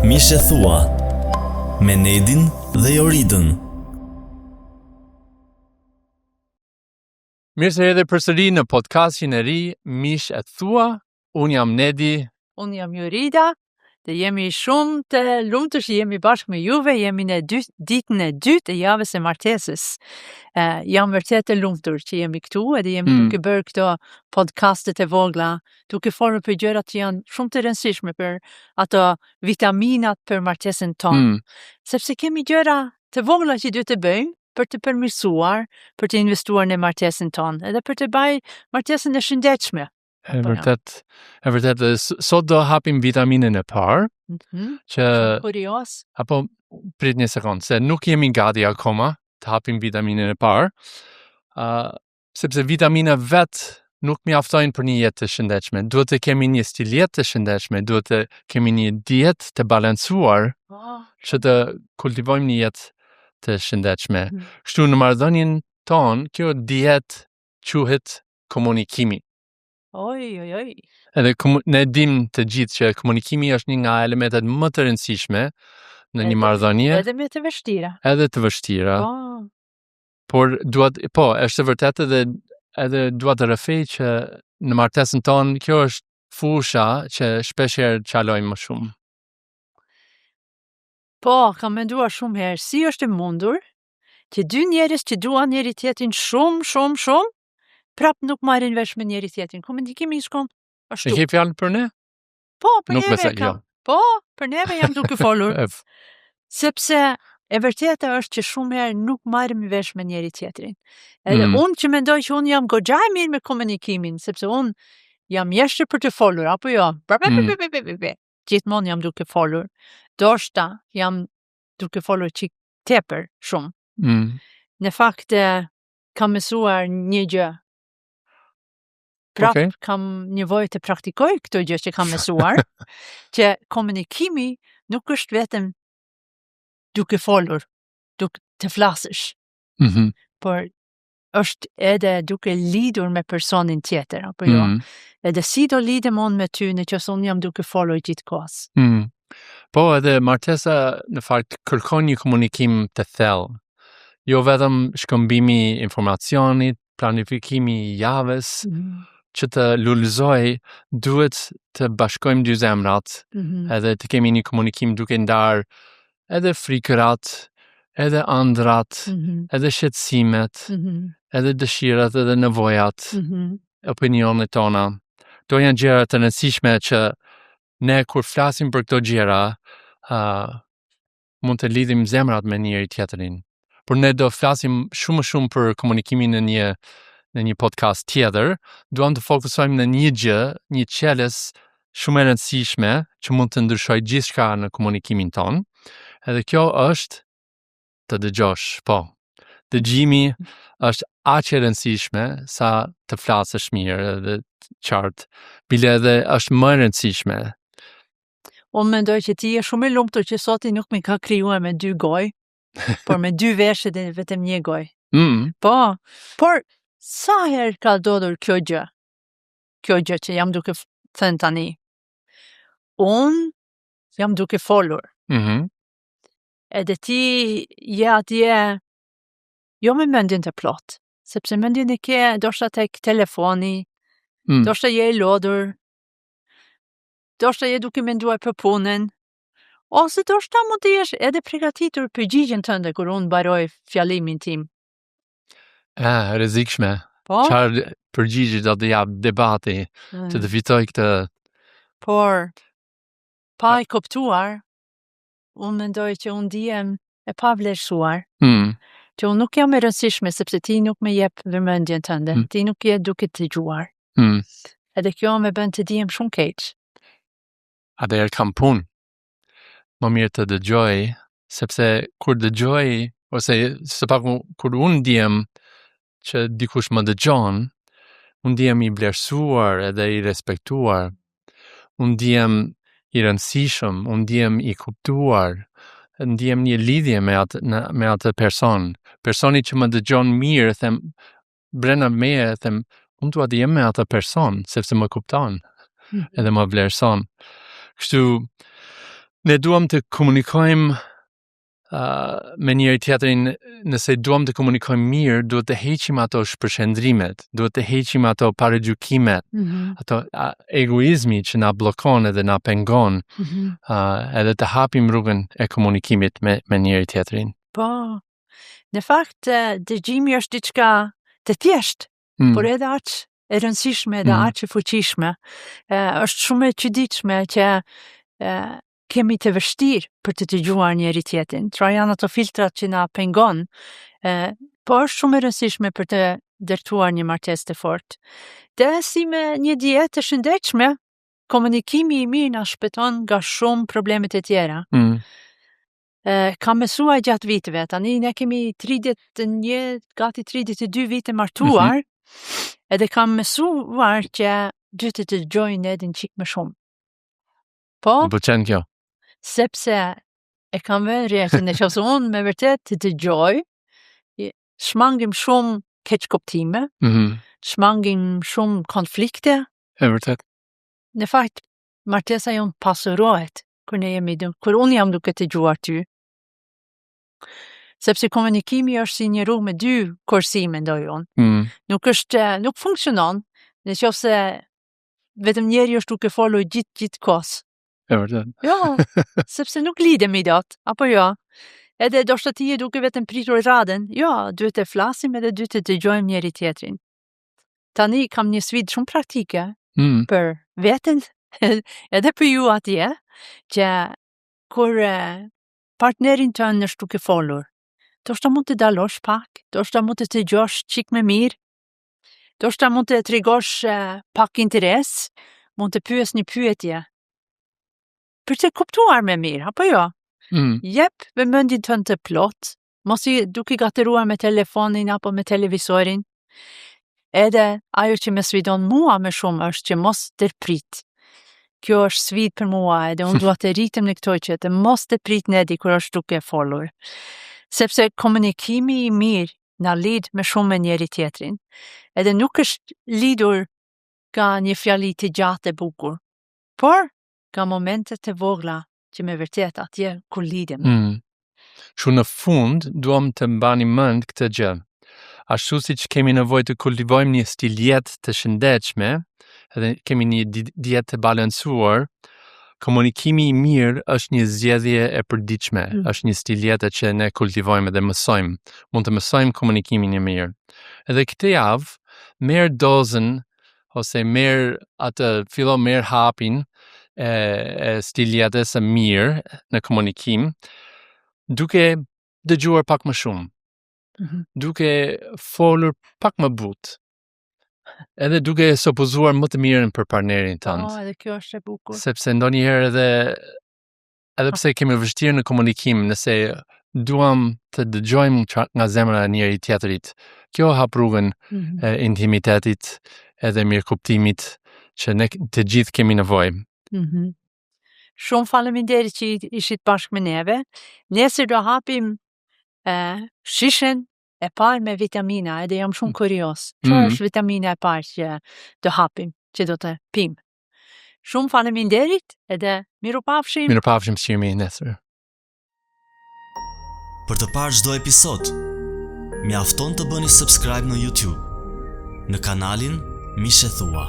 Mish e thua me Nedin dhe Joridën. Mirë se edhe përsëri në podcastin e ri Mish e thua. Unë jam Nedi. Unë jam Jorida dhe jemi shumë të lumtur që jemi bashkë me juve, jemi në ditën e dytë e javës së martesës. Jam vërtet e lumtur që jemi këtu edhe jemi duke bërë këto podcastet e vogla, duke folur për gjërat që janë shumë të rëndësishme për ato vitaminat për martesën tonë. Sepse kemi gjëra të vogla që duhet të bëjmë për të përmirësuar, për të investuar në martesën tonë, edhe për të bërë martesën e shëndetshme. E vërtet, sot do hapim vitaminën e parë, që kurios. apo prit një sekond, se nuk jemi gati akoma të hapim vitaminën e parë, sepse vitamina vetë nuk mjaftojnë për një jetë të shëndetshme. Duhet të kemi një stil jetë të shëndetshme, duhet të kemi një dietë të balancuar, që të kultivojmë një jetë të shëndetshme. Kështu në marrëdhënien tonë, kjo dietë quhet komunikimi. Oj. Edhe ne dim të gjithë që komunikimi është një nga elementet më të rëndësishme në një marrëdhënie. Edhe me të vështira. Edhe të vështira. Por është vërtet edhe dua të rrëfej që në martesën tonë kjo është fusha që shpeshherë çalojmë më shumë. Po, kam menduar shumë herë, si është e mundur që dy njerëz që duan njëri tjetrin shumë, prap nuk marrin vesh me njëri tjetrin. Komunikimi shkon ashtu. E ke fjalën për ne? Po, për nuk neve jo. Po, për neve jam duke folur. Sepse e vërteta është që shumë herë nuk marrim vesh me njëri tjetrin. Edhe unë që mendoj që unë jam goxha e mirë me komunikimin, sepse unë jam jeshtë për të folur, apo jo? Gjithmonë jam duke folur. Doshta jam duke folur çik tepër shumë. Në fakt kam mësuar një gjë. Kam nevojë të praktikoj këto gjë që kam mësuar, që komunikimi nuk është vetëm duke folur, duke të flasësh, por është edhe duke lidhur me personin tjetër, apo jo? Edhe si do lidhem unë me ty nëse unë jam duke folur gjithkohës. Po, edhe martesa në fakt kërkon një komunikim të thellë. Jo vetëm shkëmbimi informacionit, planifikimi i javës, që të lullëzoj, duhet të bashkojmë dy zemrat, edhe të kemi një komunikim duke ndarë edhe frikërat, edhe ëndrat, edhe shqetësimet, edhe dëshirat, edhe nevojat, opinionet tona. To janë gjëra të rëndësishme që ne kur flasim për këto gjëra, mund të lidhim zemrat me njëri tjetrin. Por ne do flasim shumë për komunikimin në një podcast tjetër, duam të fokusojmë në një gjë, një çelës shumë e rëndësishme që mund të ndryshojë gjithçka në komunikimin ton. Edhe kjo është të dëgjosh, po. Dëgjimi është aq e rëndësishme sa të flasësh mirë edhe qartë, bile edhe është më e rëndësishme. Unë mendoj që ti je shumë i lumtur që Zoti nuk më ka krijuar me dy gojë, por me dy veshë dhe vetëm një gojë. Po, por sa herë ka ndodhur kjo gjë që jam duke thënë tani. Unë jam duke folur. Edhe ti je atje jo me mendjen të plot, sepse mendjen e ke ndoshta tek telefoni, ndoshta je i lodhur, ndoshta je duke menduar për punën, ose ndoshta mund të jesh edhe përgatitur për përgjigjen tënde kur unë mbaroj fjalimin tim. Rrezikshme. Po? Çfarë përgjigje do të jap debati që të fitoj këtë. Por pa e kuptuar, unë mendoj që unë ndihem e pavlerësuar. Që unë nuk jam e rëndësishme sepse ti nuk më jep vëmendjen tënde, ti nuk je duke të dëgjuar. Edhe kjo më bën të ndihem shumë keq. Atëherë kam punë. Më mirë të dëgjoj, sepse kur dëgjoj, ose së paku kur unë ndihem që dikush më dëgjon, unë ndihem i vlerësuar edhe i respektuar, unë ndihem i rëndësishëm, unë ndihem i kuptuar, ndihem një lidhje me atë person. Personi që më dëgjon mirë, them, brenda meje, them, unë dua të jem me atë person, sepse më kupton, edhe më vlerëson. Kështu, Ne duam të komunikojmë me njëri tjetrin, nëse duam të komunikojmë mirë, duhet të heqim ato shpërshëndrimet, duhet të heqim ato paragjykimet, ato egoizmi që na bllokon edhe na pengon, edhe të hapim rrugën e komunikimit me njëri tjetrin. Po, në fakt, dëgjimi është diçka të thjeshtë, por edhe aq e rëndësishme dhe aq e fuqishme. Është shumë e çuditshme që kemi të vështirë për të dëgjuar njëri tjetrin. Tra janë ato filtrat që na pengon, po është shumë e rëndësishme për të ndërtuar një martesë të fortë. Dhe si me një dietë të shëndetshme, komunikimi i mirë na shpëton nga shumë problemet e tjera. Kam mësuar gjatë viteve, tani ne kemi 31, gati 32 vite martuar, edhe kam mësuar që duhet të dëgjoj Nedin çik më shumë. Po? Më pëlqen kjo. Sepse e kam vënë re që nëse unë me vërtet të dëgjoj, shmangim shumë keq kuptime, shmangim shumë konflikte. E vërtet. Në fakt, martesa jonë pasurohet kur unë jam duke të dëgjuar ty. Sepse komunikimi është si një rrugë me dy korsi, mendoj unë. Nuk funksionon nëse vetëm njeri është duke folur gjithë kohës. E vërtet. Jo, sepse nuk lidhemi dot, apo jo. Edhe do shta ti e duke vetëm pritur radhen, jo, duhet të flasim edhe duhet të dëgjojmë njëri tjetrin. Tani kam një sfidë shumë praktike për veten, edhe për ju atje, që kur partnerin tënë është duke folur, do shta mund të dalosh pak, do shta mund të dëgjosh çik më mirë, do shta mund të tregosh pak interes, mund të pyes një pyetje, për të kuptuar me mirë, apo jo? Jep me mendjen tënde të plot, mos i duke gatëruar me telefonin apo me televizorin. Edhe ajo që më sfidon mua më shumë është që mos tërprit. Kjo është sfidë për mua, edhe unë dua të rritem në këto që të mos tërprit Nedi kur është duke folur. Sepse komunikimi i mirë na lidh më shumë me njëri tjetrin. Edhe nuk është lidhur ka një fjali të gjatë e bukur, por ka momentet të vogla që me vërtet atje kur lidhem. Shu në fund, duam të mbani mend këtë gjë. Ashtu si që kemi nevojë të kultivojmë një stil jetë të shëndetshme, edhe kemi një dietë të balancuar, komunikimi i mirë është një zgjedhje e përditshme, është një stil jetë që ne kultivojmë dhe mësojmë. Mund të mësojmë komunikimin e mirë. Edhe këtë javë, merr dozën ose fillo merr hapin e stil jetës së mirë në komunikim, duke dëgjuar pak më shumë, duke folur pak më butë, edhe duke supozuar më të mirën për partnerin tënd. Edhe kjo është e bukur. Sepse ndonjëherë edhe pse kemi vështirë në komunikim, nëse duam të dëgjojmë nga zemra e njëri tjetrit, kjo hap rrugën e intimitetit edhe mirëkuptimit që ne të gjithë kemi nevojë. Shumë faleminderit që ishit bashkë me neve. Nesër do hapim shishen e parë me vitamina, edhe jam shumë kurios. Çfarë është vitamina e parë që do hapim, që do të pim? Shumë faleminderit, edhe mirupafshim. Mirupafshim shihemi nesër. Për të parë çdo episod, mjafton të bëni subscribe në YouTube, në kanalin Mishe Thua.